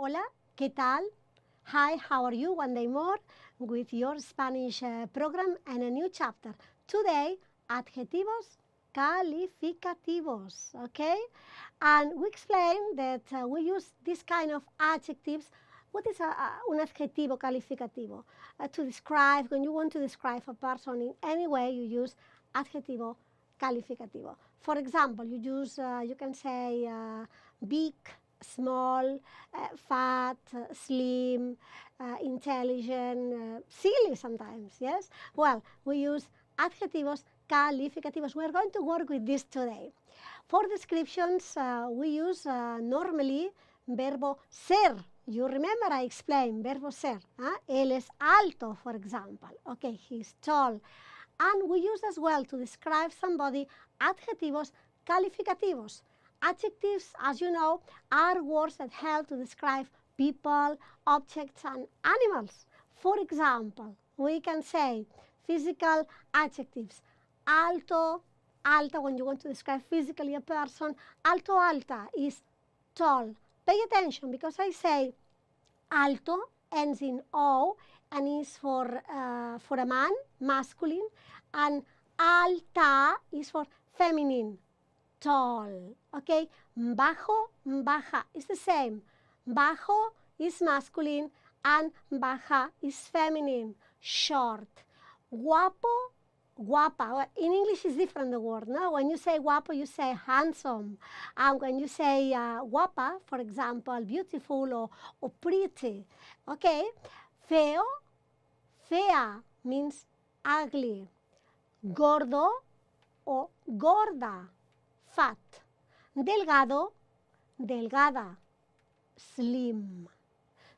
Hola, ¿qué tal? Hi, how are you? One day more with your Spanish program and a new chapter. Today, adjetivos calificativos, okay? And we explain that we use this kind of adjectives. What is un adjetivo calificativo? To describe, when you want to describe a person in any way, you use adjetivo calificativo. For example, you can say big, small, fat, slim, intelligent, silly sometimes, yes? Well, we use adjetivos calificativos. We're going to work with this today. For descriptions, we use normally verbo ser. You remember I explained verbo ser. Él es alto, for example. Okay, he's tall. And we use as well to describe somebody adjetivos calificativos. Adjectives, as you know, are words that help to describe people, objects, and animals. For example, we can say physical adjectives. Alto, alta, when you want to describe physically a person. Alto, alta is tall. Pay attention, because I say alto ends in O and is for a man, masculine, and alta is for feminine, tall, okay? Bajo, baja is the same. Bajo is masculine and baja is feminine, short. Guapo, guapa. Well, in English is different, the word, no? When you say guapo, you say handsome. And when you say guapa, for example, beautiful or pretty, okay? Feo, fea means ugly. Gordo o gorda, fat. Delgado, delgada, slim.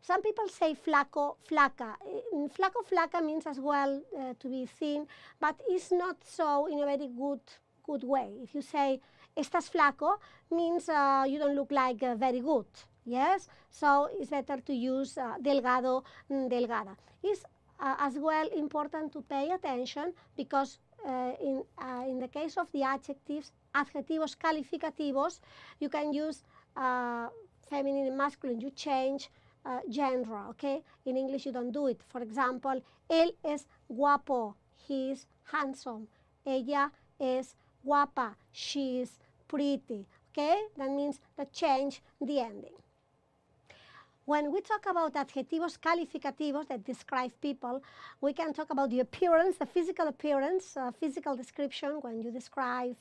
Some people say flaco, flaca. Flaco, flaca means as well to be thin, but it's not so in a very good way. If you say estás flaco, means you don't look like very good. Yes, so it's better to use delgado, delgada. It's as well important to pay attention, because in the case of the adjectives, adjetivos calificativos, you can use feminine and masculine. You change gender, okay? In English, you don't do it. For example, él es guapo, he is handsome. Ella es guapa, she is pretty, okay? That means that change the ending. When we talk about adjetivos calificativos that describe people, we can talk about the appearance, the physical appearance, physical description, when you describe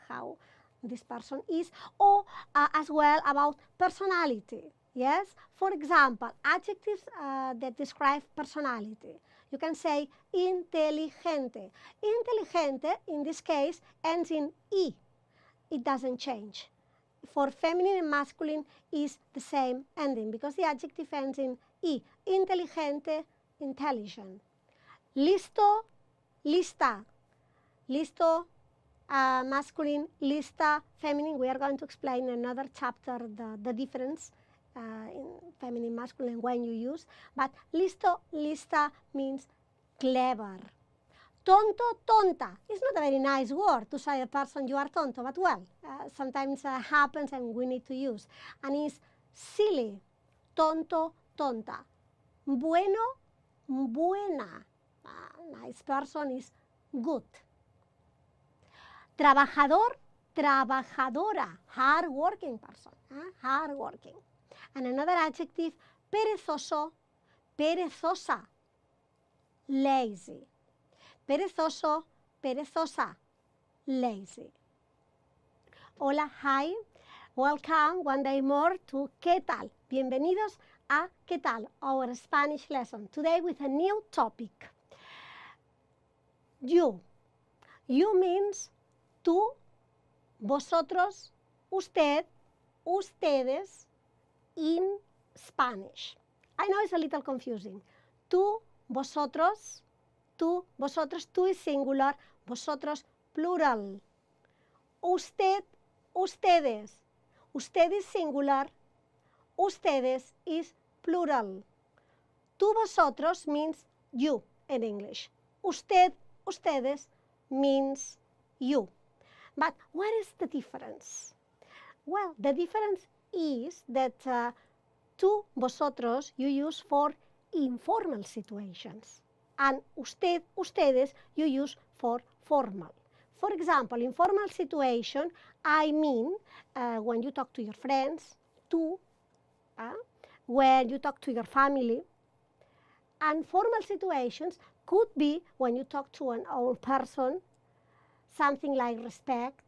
how this person is, or as well about personality. Yes? For example, adjectives that describe personality. You can say inteligente. Inteligente, in this case, ends in E. It doesn't change. For feminine and masculine is the same ending, because the adjective ends in E. Inteligente, intelligent. Listo, lista. Listo, masculine, lista, feminine. We are going to explain in another chapter the difference in feminine, masculine, when you use. But listo, lista means clever. Tonto, tonta. It's not a very nice word to say a person you are tonto, but well, sometimes happens and we need to use. And it's silly. Tonto, tonta. Bueno, buena. Nice person is good. Trabajador, trabajadora. Hard-working person. Hard-working. And another adjective, perezoso, perezosa. Lazy. Perezoso, perezosa, lazy. Hola, hi, welcome one day more to ¿Qué tal? Bienvenidos a ¿Qué tal? Our Spanish lesson. Today with a new topic. You. You means tú, vosotros, usted, ustedes in Spanish. I know it's a little confusing. Tú, vosotros, tú, vosotros, tú is singular, vosotros plural. Usted, ustedes. Usted is singular, ustedes is plural. Tú, vosotros means you in English. Usted, ustedes means you. But what is the difference? Well, the difference is that Tú, vosotros, you use for informal situations. And usted, ustedes, you use for formal. For example, informal situation, I mean when you talk to your friends, tú, when you talk to your family. And formal situations could be when you talk to an old person, something like respect.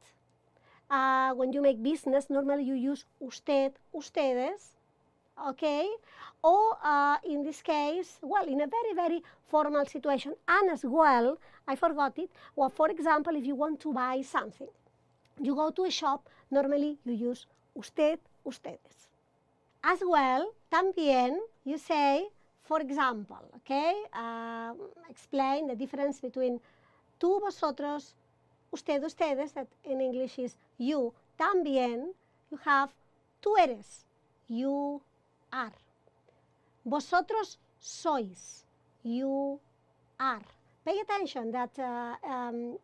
When you make business, normally you use usted, ustedes, okay? Or in this case, well, in a very, very formal situation. And as well, I forgot it, well, for example, if you want to buy something, you go to a shop, normally you use usted, ustedes. As well, también, you say, for example, okay? Explain the difference between tú, vosotros, usted, ustedes, that in English is you. También, you have tú eres, you are. Vosotros sois, you are. Pay attention that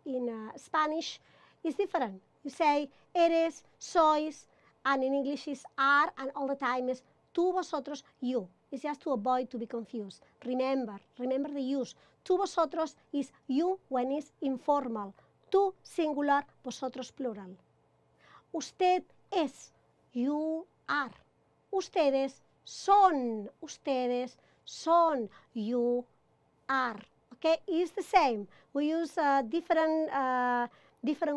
in Spanish is different. You say eres, sois, and in English is are, and all the time is tú, vosotros, you. It's just to avoid to be confused. Remember the use. Tú, vosotros is you when it's informal. Tú, singular, vosotros, plural. Usted es, you are. Ustedes son, you are. Okay, it's the same. We use different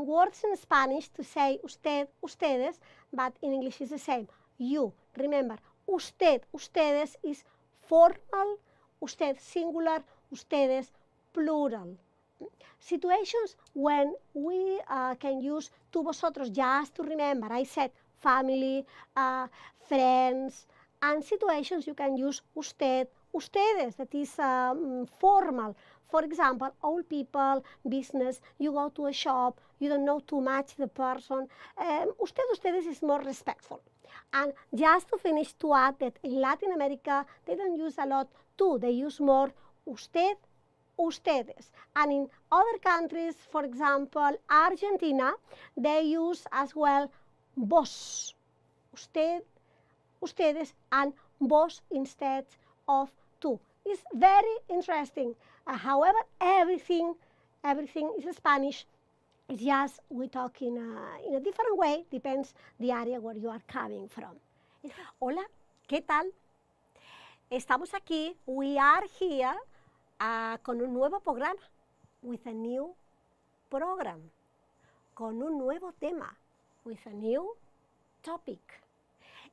words in Spanish to say usted, ustedes, but in English is the same. You, remember, usted, ustedes is formal, usted singular, ustedes plural. Situations when we can use tú, vosotros, just to remember. I said family, friends, and situations you can use usted, ustedes, that is formal. For example, old people, business, you go to a shop, you don't know too much the person. Usted, ustedes is more respectful. And just to finish, to add that in Latin America, they don't use a lot tú, they use more usted, ustedes. And in other countries, for example, Argentina, they use as well vos, usted, ustedes, and vos instead of tú. It's very interesting. However, everything is Spanish. It's just we talk in a different way, depends the area where you are coming from. Hola, ¿qué tal? Estamos aquí, we are here con un nuevo programa, with a new program, con un nuevo tema, with a new topic.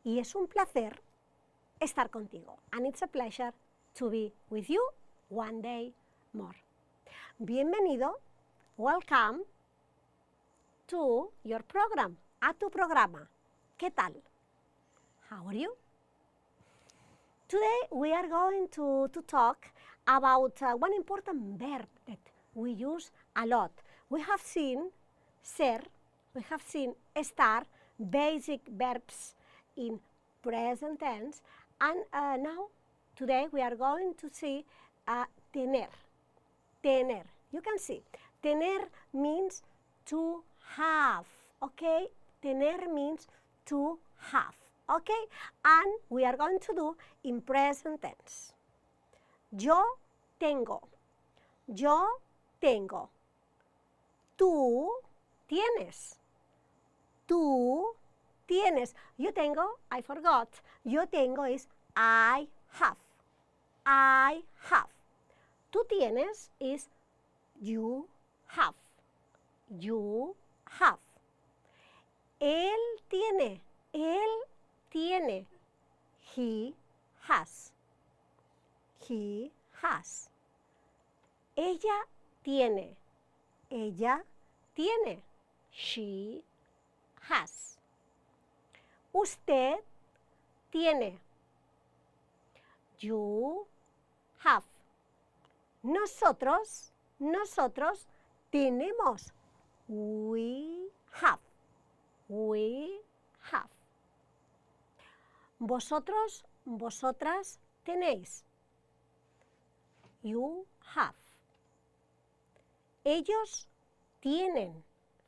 Y es un placer estar contigo, and it's a pleasure to be with you one day more. Bienvenido, welcome to your program, a tu programa. ¿Qué tal? How are you? Today we are going to talk about one important verb that we use a lot. We have seen ser, we have seen estar, basic verbs in present tense, and now today we are going to see tener. Tener. You can see. Tener means to have. Okay? Tener means to have. Okay? And we are going to do in present tense. Yo tengo. Yo tengo. Tú tienes. Tú tienes. Yo tengo, I forgot. Yo tengo is I have. I have. Tú tienes is you have. You have. Él tiene. Él tiene. He has. He has. Ella tiene. Ella tiene. She has. Usted tiene. You have. Nosotros tenemos. We have. We have. Vosotros, vosotras tenéis. You have. Ellos tienen.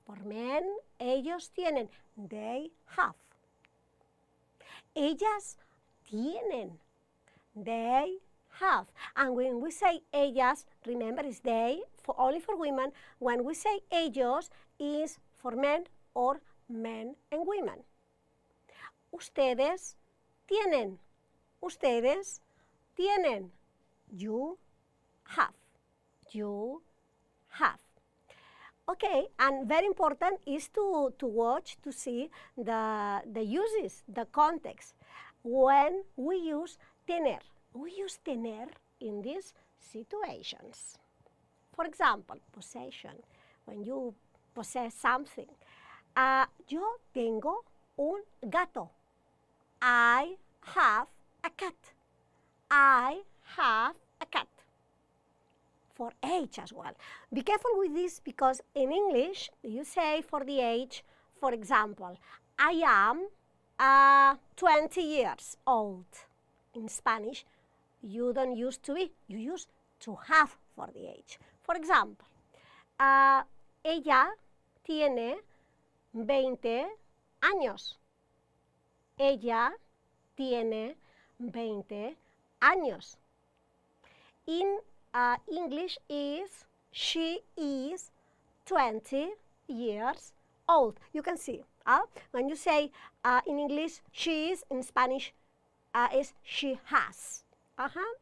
For men, ellos tienen. They have. Ellas tienen. They have. And when we say ellas, remember it's they, only for women. When we say ellos, is for men or men and women. Ustedes tienen. Ustedes tienen. You have. You have. Okay, and very important is to watch, to see the uses, the context. When we use tener. We use tener in these situations. For example, possession, when you possess something. Yo tengo un gato. I have a cat. I have a cat. For age as well. Be careful with this because in English, you say for the age, for example, I am 20 years old. In Spanish, you don't use to be, you use to have for the age. For example, ella tiene 20 años. Ella tiene 20 años. In English is she is 20 years old. You can see, when you say in English she is, in Spanish is she has.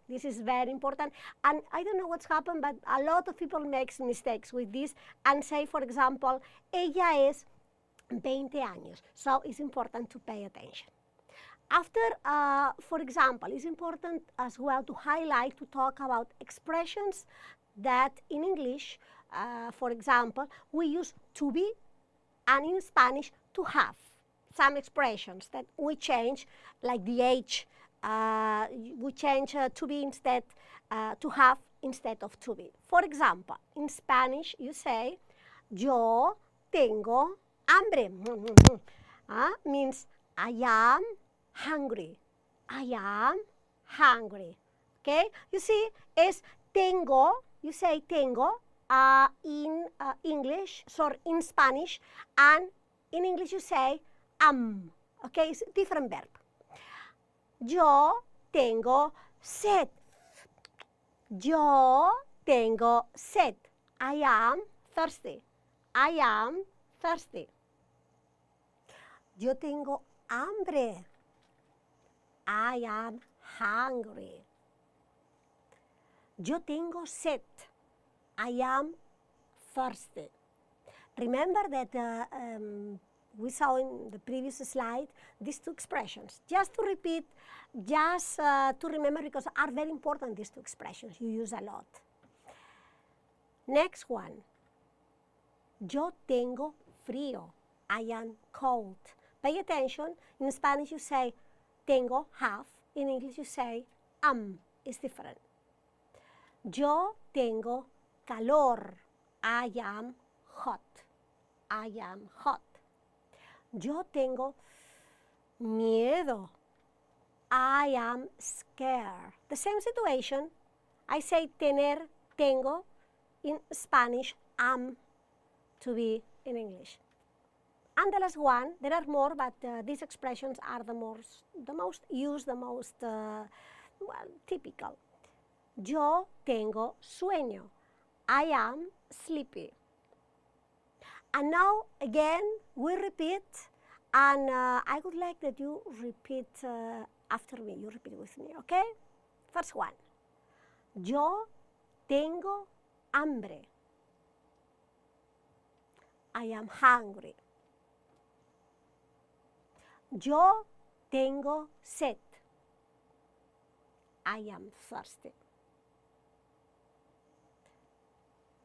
This is very important. And I don't know what's happened, but a lot of people make mistakes with this and say, for example, ella es 20 años. So it's important to pay attention. After, for example, it's important as well to highlight, to talk about expressions that in English, for example, we use to be, and in Spanish, to have. Some expressions that we change, like the age, we change to be instead, to have instead of to be. For example, in Spanish, you say, yo tengo hambre. Means I am hungry. I am hungry. Okay? You see, it's tengo. You say tengo in English, sorry, in Spanish, and in English you say am. Okay? It's a different verb. Yo tengo sed. Yo tengo sed. I am thirsty. I am thirsty. Yo tengo hambre. I am hungry. Yo tengo sed. I am thirsty. Remember that we saw in the previous slide these two expressions. Just to repeat, just to remember, because are very important, these two expressions. You use a lot. Next one. Yo tengo frío. I am cold. Pay attention. In Spanish you say tengo, have. In English you say am. It's different. Yo tengo calor. I am hot. I am hot. Yo tengo miedo. I am scared. The same situation. I say tener, tengo. In Spanish, am, to be in English. And the last one, there are more, but these expressions are the most used, the most typical. Yo tengo sueño. I am sleepy. And now, again, we repeat, and I would like that you repeat after me. You repeat with me, okay? First one. Yo tengo hambre. I am hungry. Yo tengo sed. I am thirsty.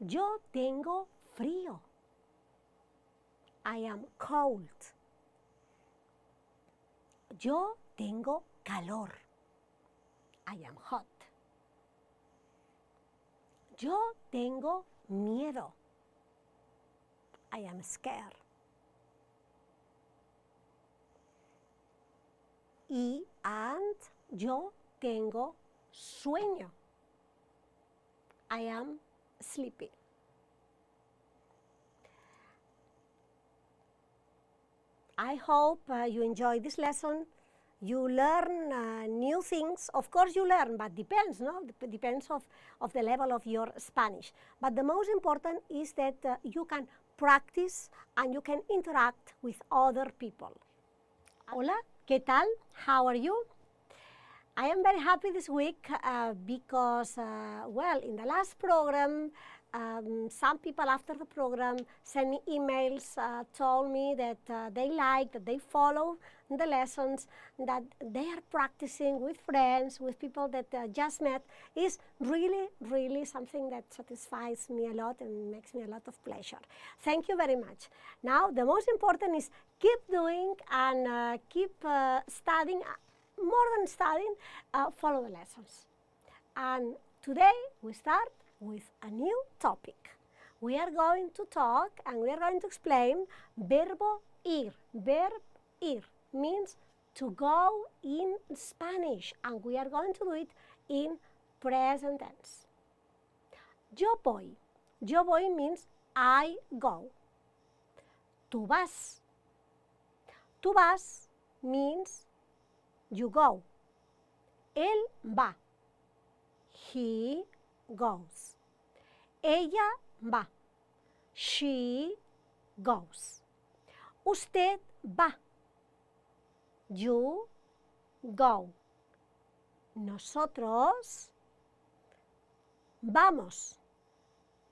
Yo tengo frío. I am cold. Yo tengo calor. I am hot. Yo tengo miedo. I am scared. And yo tengo sueño. I am sleepy. I hope you enjoyed this lesson. you learn new things. Of course you learn, but depends, no? Depends of the level of your Spanish. But the most important is that you can practice and you can interact with other people. Hola, ¿qué tal? How are you? I am very happy this week because, well, in the last program, some people after the program sent me emails, told me that they like, that they follow the lessons, that they are practicing with friends, with people that just met. Is really, really something that satisfies me a lot and makes me a lot of pleasure. Thank you very much. Now, the most important is keep doing and keep studying. More than studying, follow the lessons. And today we start with a new topic. We are going to talk and we are going to explain verbo ir. Verb ir means to go in Spanish, and we are going to do it in present tense. Yo voy. Yo voy means I go. Tú vas. Tú vas means you go. Él va. He goes. Ella va. She goes. Usted va. You go. Nosotros vamos.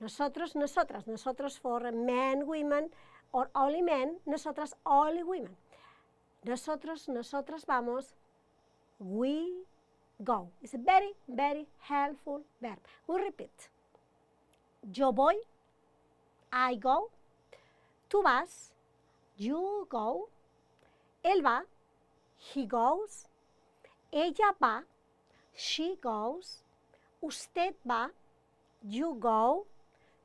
Nosotros, nosotras. Nosotros for men, women, or only men. Nosotras, only women. Nosotros, nosotras vamos. We go. It's a very, very helpful verb. We repeat. Yo voy. I go. Tú vas. You go. Él va. He goes. Ella va. She goes. Usted va. You go.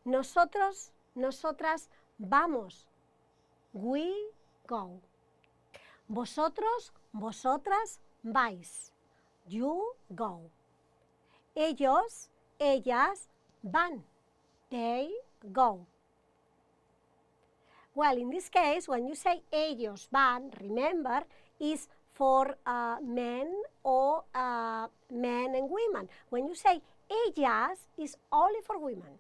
Nosotros, nosotras vamos. We go. Vosotros, vosotras vais. You go. Ellos, ellas van. They go. Well, in this case, when you say ellos van, remember, is for men or men and women. When you say ellas, is only for women.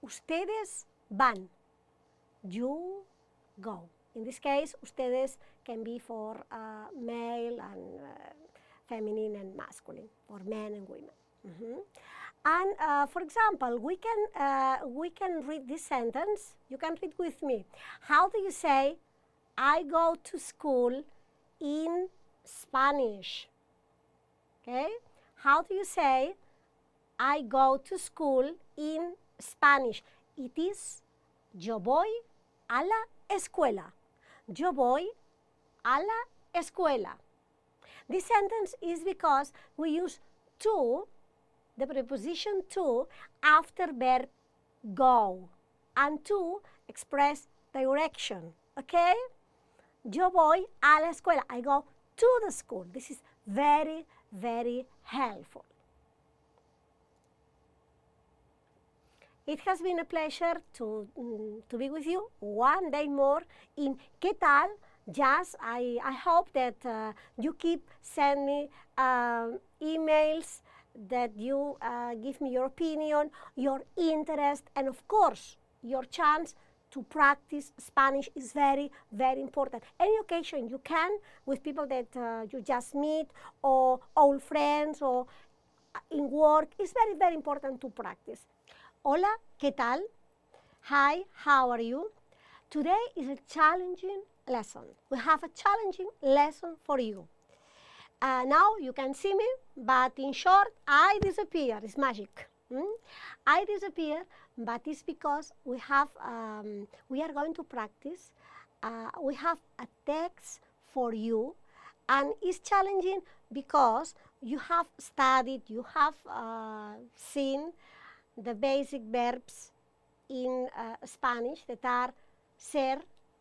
Ustedes van. You go. In this case, ustedes can be for male and feminine and masculine, for men and women. And for example, we can read this sentence. You can read with me. How do you say, I go to school in Spanish? Okay? How do you say, I go to school in Spanish? It is, yo voy a la escuela. Yo voy a la escuela. This sentence is because we use to, the preposition to, after verb go, and to express direction, okay? Yo voy a la escuela. I go to the school. This is very, very helpful. It has been a pleasure to be with you one day more in ¿Qué tal? Just, I hope that you keep sending me emails, that you give me your opinion, your interest, and of course, your chance to practice Spanish is very, very important. Any occasion you can, with people that you just meet, or old friends, or in work, it's very, very important to practice. Hola, ¿qué tal? Hi, how are you? Today is a challenging lesson. We have a challenging lesson for you. Now you can see me, but in short, I disappear. It's magic. I disappear, but it's because we are going to practice. We have a text for you, and it's challenging because you have studied, you have seen the basic verbs in Spanish that are ser,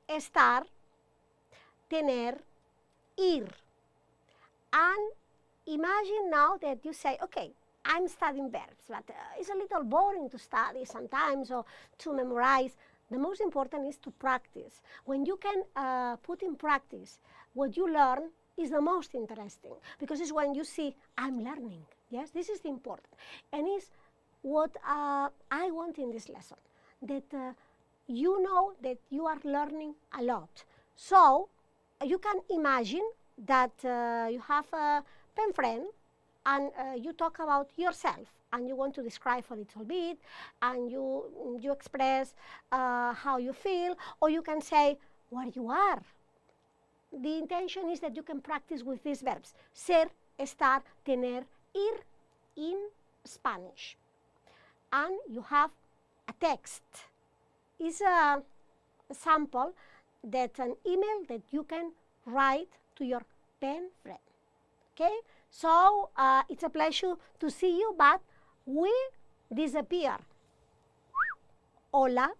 estar, tener, ir. And imagine now that you say, okay, I'm studying verbs, but it's a little boring to study sometimes or to memorize. The most important is to practice. When you can put in practice what you learn, is the most interesting because it's when you see, I'm learning. Yes, this is the important. And it's what I want in this lesson, that you know that you are learning a lot. So you can imagine that you have a pen friend and you talk about yourself and you want to describe a little bit and you express how you feel, or you can say where you are. The intention is that you can practice with these verbs, ser, estar, tener, ir in Spanish. And you have a text. It's a sample that's an email that you can write to your pen friend. Okay? So it's a pleasure to see you, but we disappear. Hola.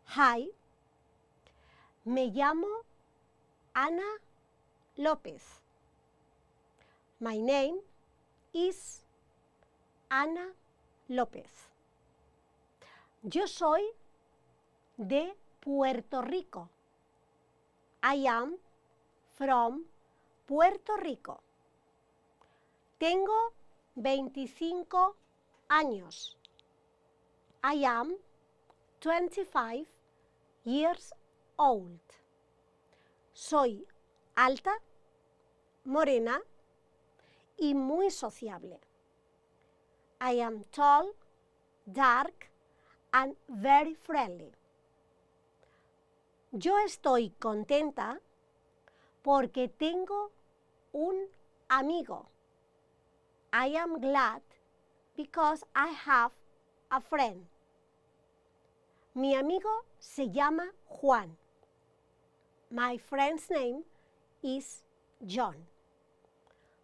Hi. Me llamo Ana López. My name is Ana López. Yo soy de Puerto Rico. I am from Puerto Rico. Tengo 25 años. I am 25 years old. Soy alta, morena y muy sociable. I am tall, dark, and very friendly. Yo estoy contenta porque tengo un amigo. I am glad because I have a friend. Mi amigo se llama Juan. My friend's name is John.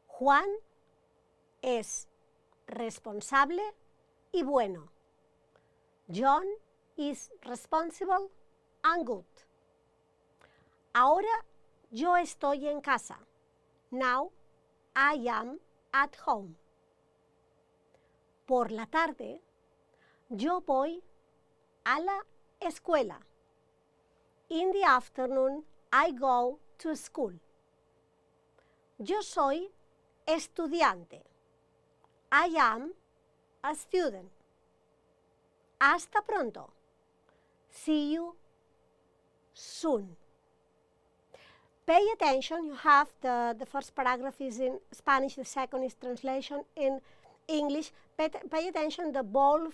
Juan es responsable y bueno. John is responsible and good. Ahora yo estoy en casa. Now I am at home. Por la tarde yo voy a la escuela. In the afternoon I go to school. Yo soy estudiante. I am a student. Hasta pronto. See you soon. Pay attention. You have the first paragraph is in Spanish, the second is translation in English. Pay attention the bold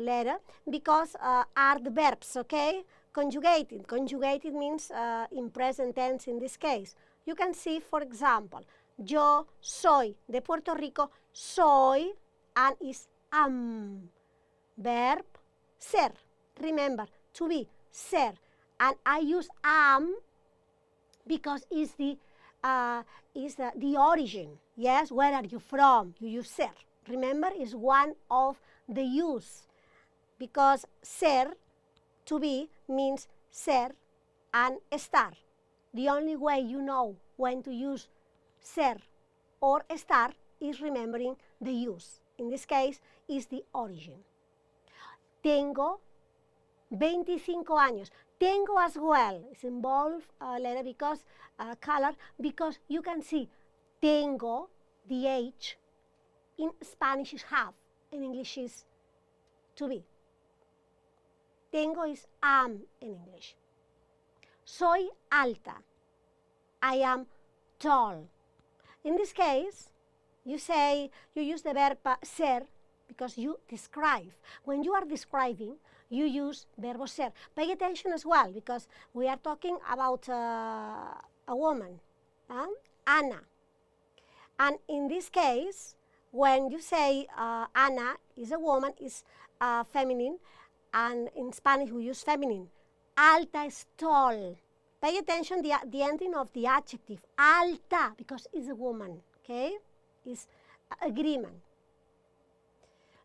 letter because are the verbs, okay? Conjugated. Conjugated means in present tense in this case. You can see, for example, yo soy de Puerto Rico, soy, and is am. Verb ser. Remember, to be, ser. And I use am because it's the origin. Yes, where are you from? You use ser. Remember, is one of the use because ser, to be, means ser and estar. The only way you know when to use ser or estar is remembering the use. In this case, is the origin. Tengo 25 años. Tengo as well. It's involved letter because color because you can see tengo, the age, in Spanish is have, in English is to be. Tengo is am in English. Soy alta. I am tall. In this case, you use the verb ser because you describe. When you are describing, you use verbo ser. Pay attention as well because we are talking about a woman, Ana. And in this case, when you say Ana is a woman, is feminine, and in Spanish we use feminine. Alta is tall. Pay attention the ending of the adjective, alta, because it's a woman, okay? It's agreement.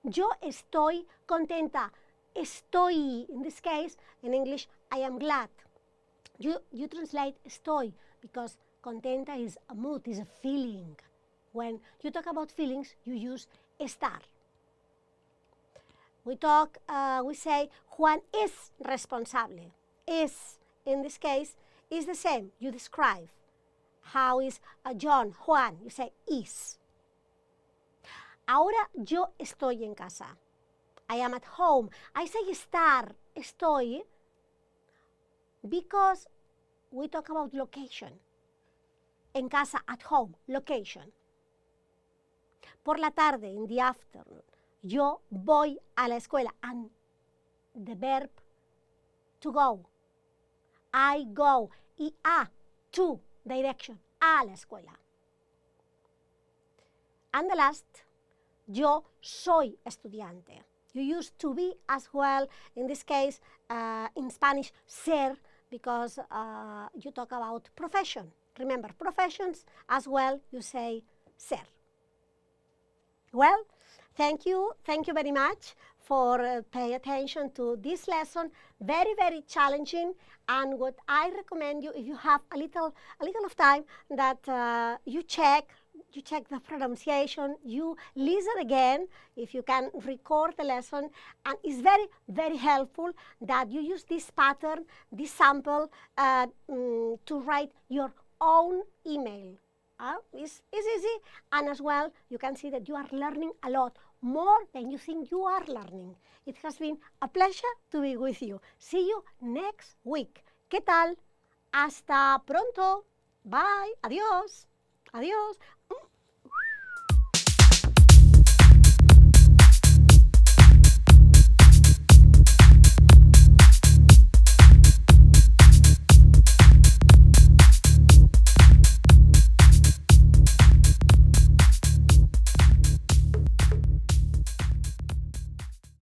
Yo estoy contenta. Estoy, in this case, in English, I am glad. You translate estoy because contenta is a mood, is a feeling. When you talk about feelings, you use estar. We say Juan es responsable. Es, in this case, is the same. You describe. How is John, Juan? You say is. Ahora yo estoy en casa. I am at home. I say estar, estoy, because we talk about location. En casa, at home, location. Por la tarde, in the afternoon. Yo voy a la escuela. And the verb to go. I go. Y a, to, direction. A la escuela. And the last, yo soy estudiante. You use to be as well. In this case, in Spanish, ser, because you talk about profession. Remember, professions as well, you say ser. Well, thank you very much for paying attention to this lesson. Very, very challenging. And what I recommend you, if you have a little of time, that you check the pronunciation, you listen again, if you can record the lesson, and it's very, very helpful that you use this pattern, this sample, to write your own email. It's easy, and as well, you can see that you are learning a lot, more than you think you are learning. It has been a pleasure to be with you. See you next week. ¿Qué tal? Hasta pronto. Bye. Adiós. Adiós.